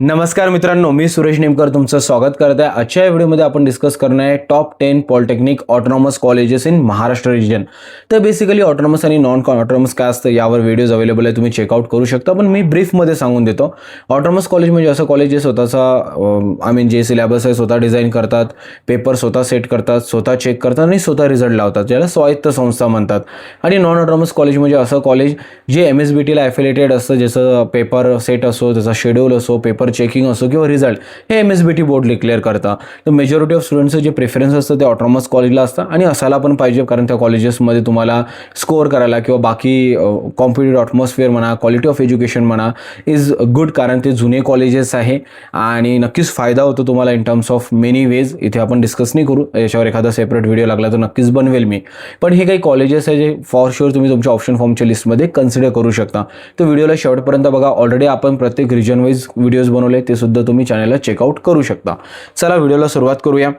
नमस्कार मित्रांनो, मी सुरेश नेमकर तुमचं स्वागत करत आहे. आजच्या व्हिडिओमध्ये आपण डिस्कस करणार आहे top 10 polytechnic autonomous colleges in Maharashtra region. तर बेसिकली ऑटोनॉमस आणि नॉन ऑटोनॉमस काय असतं यावर व्हिडिओज अवेलेबल आहे, तुम्ही चेकआउट करू शकता. पण मी ब्रीफमध्ये सांगून देतो. ऑटोनॉमस कॉलेज म्हणजे असं कॉलेज जे स्वतःचा जे सिलेबस आहे स्वतः डिझाईन करतात, पेपर स्वतः सेट करतात, स्वतः चेक करतात आणि स्वतः रिझल्ट लावतात, ज्याला स्वायत्त संस्था म्हणतात. आणि नॉन ऑटोनॉमस कॉलेज म्हणजे असं कॉलेज जे MSBTला ॲफिलेटेड असतं, ज्याचं पेपर सेट असो, त्याचा शेड्यूल असो, पेपर चेकिंग असो किंवा रिझल्ट हे MSBT बोर्ड डिक्लेअर करतं. तर मेजॉरिटी ऑफ स्टुडंट्सचं जे प्रेफरन्स असतं ते ऑटोनॉमस कॉलेजला असतं आणि असायला पण पाहिजे, कारण त्या कॉलेजेसमध्ये तुम्हाला स्कोअर करायला किंवा बाकी कॉम्पिटिटिव्ह ॲटमॉस्फिअर म्हणा, क्वालिटी ऑफ एज्युकेशन म्हणा इज गुड, कारण ते जुने कॉलेजेस आहे आणि नक्कीच फायदा होतो तुम्हाला in terms of many ways. इथे आपण डिस्कस नाही करू, याच्यावर एखादा सेपरेट व्हिडिओ लागला तर नक्कीच बनवेल मी. पण हे काही कॉलेजेस आहे जे फॉर शुअर तुम्ही तुमच्या ऑप्शन फॉर्मच्या लिस्टमध्ये कन्सिडर करू शकता. तर व्हिडिओला शेवटपर्यंत बघा. ऑलरेडी आपण प्रत्येक रिजन वाईज व्हिडिओज बनवले, ते सुद्धा तुम्ही चॅनलला चेकआउट करू शकता. चला व्हिडिओला सुरुवात करूया.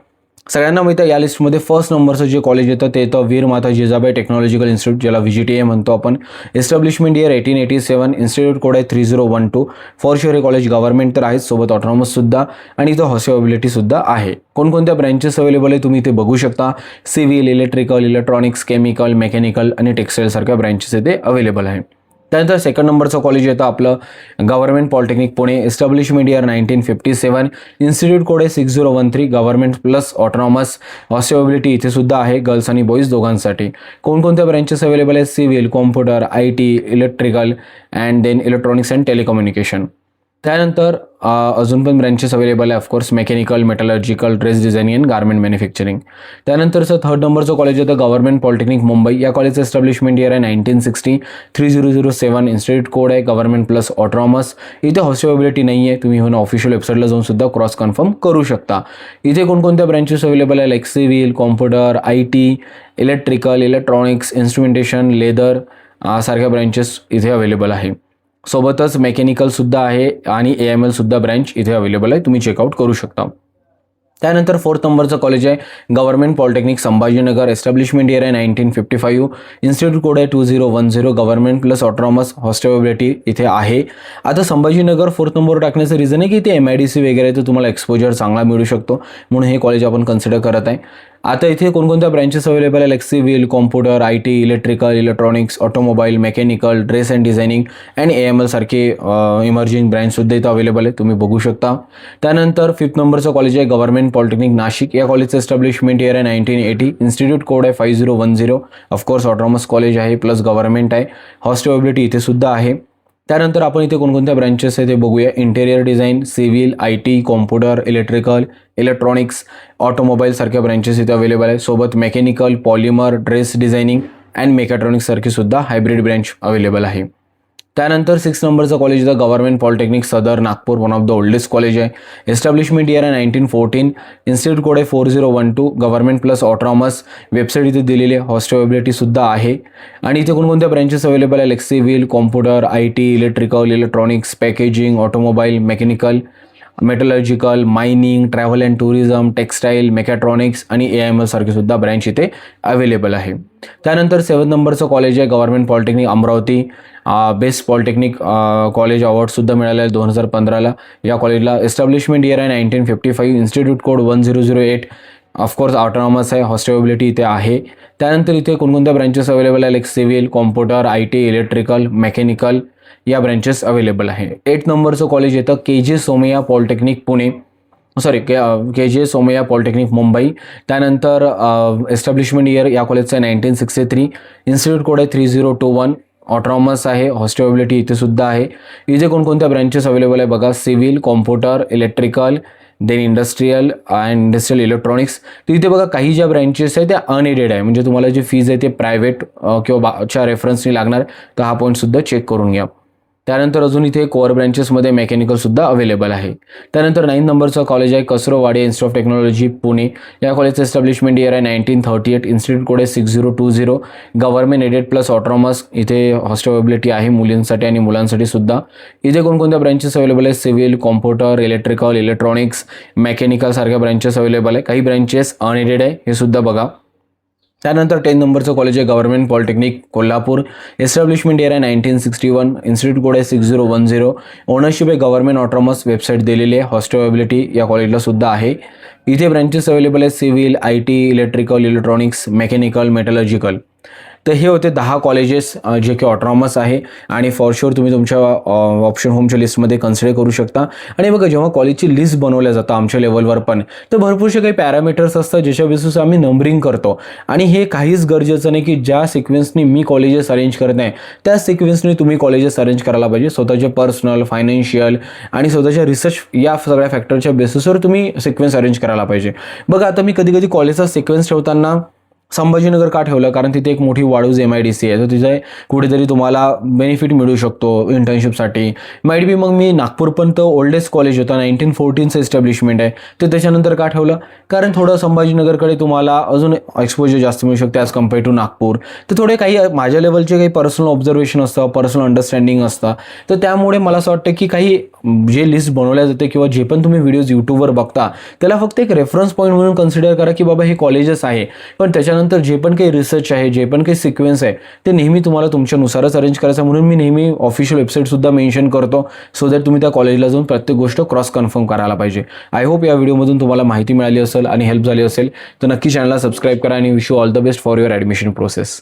सगळ्यांना माहिती आहे या लिस्टमध्ये फर्स्ट नंबरचं जे कॉलेज येतं ते येतं वीर माता जिजाबाई टेक्नॉलॉजिकल इन्स्टिट्यूट, ज्याला VGTA म्हणतो आपण. एस्टॅब्लिशमेंट इयर 1887, इन्स्टिट्यूट कोड आहे 3012. फॉर शुअर हे कॉलेज गव्हर्नमेंट तर आहेच, सोबत ऑटोनॉमस सुद्धा आणि इथं हॉस्टेबिलिटी सुद्धा आहे. कोणकोणत्या ब्रँचेस अवेलेबल आहे तुम्ही इथे बघू शकता. Civil, electrical, electronics, chemical, mechanical आणि टेक्सटाईल सारख्या ब्रँचेस इथे अवेलेबल आहे. त्यानंतर सेकंड नंबरचं कॉलेज येतं आपलं government polytechnic Pune. Establishment year 1957, institute code आहे 6013. Government plus autonomous. हॉस्टेबिलिटी इथे सुद्धा आहे गर्ल्स आणि बॉईज दोघांसाठी. कोणकोणत्या ब्रँचेस अवेलेबल आहेत? Civil, computer, IT, electrical and then electronics and telecommunication. त्यानंतर अजून पण ब्रँचेस अवेलेबल आहे of course mechanical, metallurgical, dress designing and garment manufacturing. त्यानंतरचं थर्ड नंबरचं कॉलेज येतं गव्हर्नमेंट पॉलिटेक्निक मुंबई. या कॉलेजचं एस्टॅब्लिशमेंट इयर आहे 1960, 3007. इन्स्टिट्यूट कोड आहे गव्हर्नमेंट प्लस ऑटोनॉमस. इथे हॉस्टेबिलिटी नाही आहे, तुम्ही इव्हन ऑफिशियल वेबसाईटला जाऊन सुद्धा क्रॉस कन्फर्म करू शकता. इथे कोणकोणत्या ब्रँचेस अवेलेबल आहे? Like civil, computer, IT, electrical, electronics, instrumentation, leather सारख्या ब्रँचेस इथे अवेलेबल आहे. सोबतच मेकॅनिकल सुद्धा आहे आणि AML सुद्धा ब्रँच इथे अवेलेबल आहे, तुम्ही चेकआउट करू शकता. त्यानंतर फोर्थ नंबरचं कॉलेज आहे government polytechnic Sambhajinagar. Establishment year आहे 1955, इन्स्टिट्यूट कोड आहे 2010. Government plus autonomous. हॉस्टेबिलिटी इथे आहे. आता संभाजीनगर फोर्थ नंबरवर टाकण्याचं रिझन आहे की इथे MIDC वगैरे तर तुम्हाला एक्सपोजर चांगला मिळू शकतो, म्हणून हे कॉलेज आपण कन्सिडर करत आहे. आता इथे कोणकोणत्या ब्रँचेस अवेलेबल आहे? Like civil, computer, IT, electrical, electronics, automobile, mechanical, dress and designing and AML सारखे इमर्जिंग ब्रँचसुद्धा इथं अवेलेबल आहे, तुम्ही बघू शकता. त्यानंतर फिफ्थ नंबरचं कॉलेज आहे गव्हर्नमेंट पॉलिटेक्निक नाशिक. या कॉलेजचं एस्टॅब्लिशमेंट इयर आहे 1980, इन्स्टिट्यूट कोड आहे 5010. ऑफकोर्स ऑटोनॉमस कॉलेज आहे प्लस गव्हर्नमेंट आहे. हॉस्टेबिलिटी इथे सुद्धा आहे. त्यानंतर आपण इथे कोणकोणत्या ब्रँचेस आहे ते बघूया. Interior design, civil, IT, computer, electrical, electronics, automobile सारख्या ब्रँचेस इथे अवेलेबल आहे. सोबत mechanical, polymer, dress designing and mechatronics सारखी सुद्धा हायब्रिड ब्रँच अवेलेबल आहे. त्यानंतर 6 नंबरचं कॉलेज आहे गव्हर्नमेंट पॉलिटेक्निक सदर Nagpur, one of the oldest college आहे. एस्टॅब्लिशमेंट इयर आहे 1914, इन्स्टिट्यूट कोड आहे 4012. Government plus autonomous. वेबसाईट इथे दिलेली आहे. हॉस्टेबिलिटी सुद्धा आहे. आणि इथे कोणकोणत्या ब्रँचेस अवेलेबल आहे? Like civil, computer, IT, electrical, electronics, packaging, automobile, mechanical, metallurgical, mining, travel and tourism, textile, mechatronics आणि AML सारखी सुद्धा ब्रँच इथे अवेलेबल आहे. त्यानंतर 7 नंबरचं कॉलेज आहे government polytechnic Amravati. Best polytechnic college अवॉर्डसुद्धा मिळाला आहे 2015ला. या कॉलेजला एस्टॅब्लिशमेंट इयर आहे 1955, इन्स्टिट्यूट कोड 1008. ऑफकोर्स ऑटोनॉमस आहे. हॉस्टेबिलिटी इथे आहे. त्यानंतर इथे कोणकोणत्या ब्रँचेस अवेलेबल आहे? Like civil, computer, IT, electrical, mechanical या ब्रँचेस अवेलेबल आहे. 8 नंबरचं कॉलेज येतं KJ Somaiya polytechnic Pune, KJ Somaiya polytechnic Mumbai. त्यानंतर एस्टॅब्लिशमेंट इयर या कॉलेजचं आहे 1963, इन्स्टिट्यूट कोड आहे 3021. ऑटोनॉमस आहे. हॉस्टेबिलिटी इथे सुद्धा आहे. इथे कोणकोणत्या ब्रँचेस अवेलेबल आहे बघा. Civil, computer, electrical, then industrial and industrial electronics. तर इथे बघा काही ज्या ब्रँचेस आहेत त्या अनएडेड आहे, म्हणजे तुम्हाला जे फीज आहे ते प्रायव्हेट किंवा च्या रेफरन्सनी लागणार, तर हा पॉईंटसुद्धा चेक करून घ्या. त्यानंतर अजून इथे कोअर ब्रँचेसमध्ये मेकॅनिकलसुद्धा अवेलेबल आहे. त्यानंतर 9 नंबरचं कॉलेज आहे कसरोवाडी इन्स्टिट्यूट ऑफ टेक्नॉलॉजी पुणे. या कॉलेजचं एस्टॅब्लिशमेंट इयर आहे 1938, इन्स्टिट्यूट कोड आहे 6020. Government aided plus autonomous. इथे हॉस्टेबिलिटी आहे मुलींसाठी आणि मुलांसाठी सुद्धा. इथे कोणकोणत्या ब्रँचेस अवेलेबल आहे? Civil, computer, electrical, electronics, mechanical सारख्या ब्रँचेस अवेलेबल आहे. काही ब्रँचेस अनएडेड आहे, हे सुद्धा बघा. त्यानंतर 10 नंबरचं कॉलेज आहे government polytechnic Kolhapur. Establishment year आहे 1961. इन्स्टिट्यूट कोड आहे 6010. ओनरशिप आहे गव्हर्नमेंट ऑटोनॉमस. वेबसाईट दिलेली आहे. हॉस्टेल अवेलेबिलिटी या कॉलेजला सुद्धा आहे. इथे ब्रँचेस अवेलेबल आहेत civil, IT, electrical, electronics, mechanical, metallurgical. तर हे होते 10 कॉलेजेस जे की ऑटोनॉमस आहे आणि फॉर शुअर तुम्ही तुमच्या ऑप्शन होमच्या लिस्टमध्ये कन्सिडर करू शकता. आणि बघा जेव्हा कॉलेजची लिस्ट बनवल्या जातं आमच्या लेवलवर पण, तर भरपूरसे काही पॅरामीटर्स असतात ज्याच्या बेसिस आम्ही नंबरिंग करतो. आणि हे काहीच गरजेचं नाही की ज्या सिक्वेन्सनी मी कॉलेजेस अरेंज करत नाही त्या सिक्वेन्सनी तुम्ही कॉलेजेस अरेंज करायला पाहिजे. स्वतःचे पर्सनल, फायनान्शियल आणि स्वतःच्या रिसर्च या सगळ्या फॅक्टरच्या बेसिसवर तुम्ही सिक्वेन्स अरेंज करायला पाहिजे. बघा आता मी कधी कधी कॉलेजचा सिक्वेन्स ठेवताना संभाजीनगर का ठेवलं, कारण तिथे एक मोठी वाळूज MIDC आहे, तर तिथे कुठेतरी तुम्हाला बेनिफिट मिळू शकतो इंटर्नशिपसाठी. माईट बी मग मी नागपूर पण तर ओल्डेस्ट कॉलेज होता, 1914चं एस्टॅब्लिशमेंट आहे, तर त्याच्यानंतर का ठेवलं, कारण थोडं संभाजीनगरकडे तुम्हाला अजून एक्सपोजर जास्त मिळू शकते ॲज कम्पेअर टू नागपूर. तर थोडे काही माझ्या लेवलचे काही पर्सनल ऑब्झर्वेशन असतं, पर्सनल अंडरस्टँडिंग असतं. तर त्यामुळे मला असं वाटतं की काही जे लिस्ट बनवल्या जाते किंवा जे पण तुम्ही व्हिडिओज यूट्यूबवर बघता त्याला फक्त एक रेफरन्स पॉईंट म्हणून कन्सिडर करा की बाबा हे कॉलेजेस आहे, पण त्याच्यानंतर जे पण काही रिसर्च आहे, जे पण काही सिक्वेन्स आहे ते नेहमी तुम्हाला तुमच्यानुसारच अरेंज करायचं. म्हणून मी नेहमी ऑफिशियल वेबसाईटसुद्धा मेन्शन करतो सो दॅट तुम्ही त्या कॉलेजला जाऊन प्रत्येक गोष्ट क्रॉस कन्फर्म करायला पाहिजे. आय होप या व्हिडिओमधून तुम्हाला माहिती मिळाली असेल आणि हेल्प झाली असेल, तर नक्की चॅनलला सबस्क्राईब करा आणि wish you all the best for your admission process.